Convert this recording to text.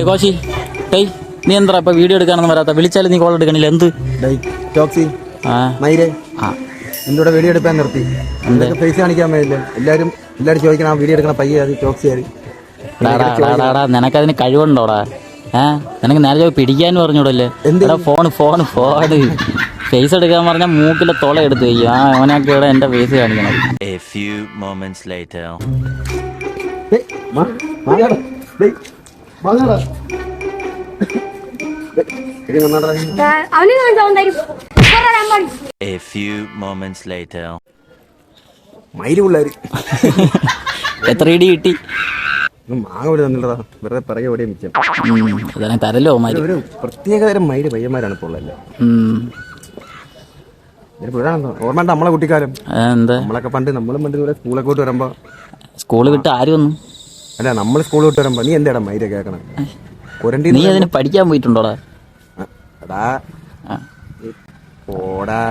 കോശി ടേയ് നീ എന്താ ഇപ്പൊ വീഡിയോ എടുക്കാനൊന്നും വരാത്ത? വിളിച്ചാലും നീ കോൾ എടുക്കണില്ല. എന്ത് ടോക്സി മൈരേ എന്തോടെ വീഡിയോ എടുക്കാൻ നിർത്തി? എന്തൊക്കെ ഫേസ് കാണിക്കാൻ പറ്റില്ല. എല്ലാരും ചോദിക്കണം ആ വീഡിയോ എടുക്കണ പയ്യെ അത് ടോക്സി ആര്? നിനക്കതിന് കഴിവുണ്ടോടാ? നിനക്ക് നേരെ പിടിക്കാന്ന് പറഞ്ഞൂടല്ലേ? ഫോണ് ഫേസ് എടുക്കാൻ പറഞ്ഞാൽ മൂക്കിലെ തുള എടുത്ത് വയ്ക്കും. അവനൊക്കെ ഇവിടെ എന്റെ ഫേസ് കാണിക്കണം. എത്ര ഇടി കിട്ടി? മാങ്ങ പോലെ തന്നില്ലടാ, വെറുതെ പിറകെ ഓടിയ മിച്ചം. തരല്ലോ ഒരു പ്രത്യേകതരം മയില് പയ്യന്മാരാണ് ഇപ്പോൾ ഉള്ളത്. ഓർമ്മ നമ്മളെ കുട്ടിക്കാലം നമ്മളൊക്കെ പണ്ട് ദൂരെ സ്കൂളൊക്കെ വിട്ട് വരുമ്പോ, സ്കൂള് വിട്ട് ആര് വന്നു? അല്ല നമ്മൾ സ്കൂൾ വിട്ട് വരുമ്പോ നീ എന്താടാ മയില് കേൾക്കണം? നീ അതിന് പഠിക്കാൻ പോയിട്ടുണ്ടോടാ? ഓടാ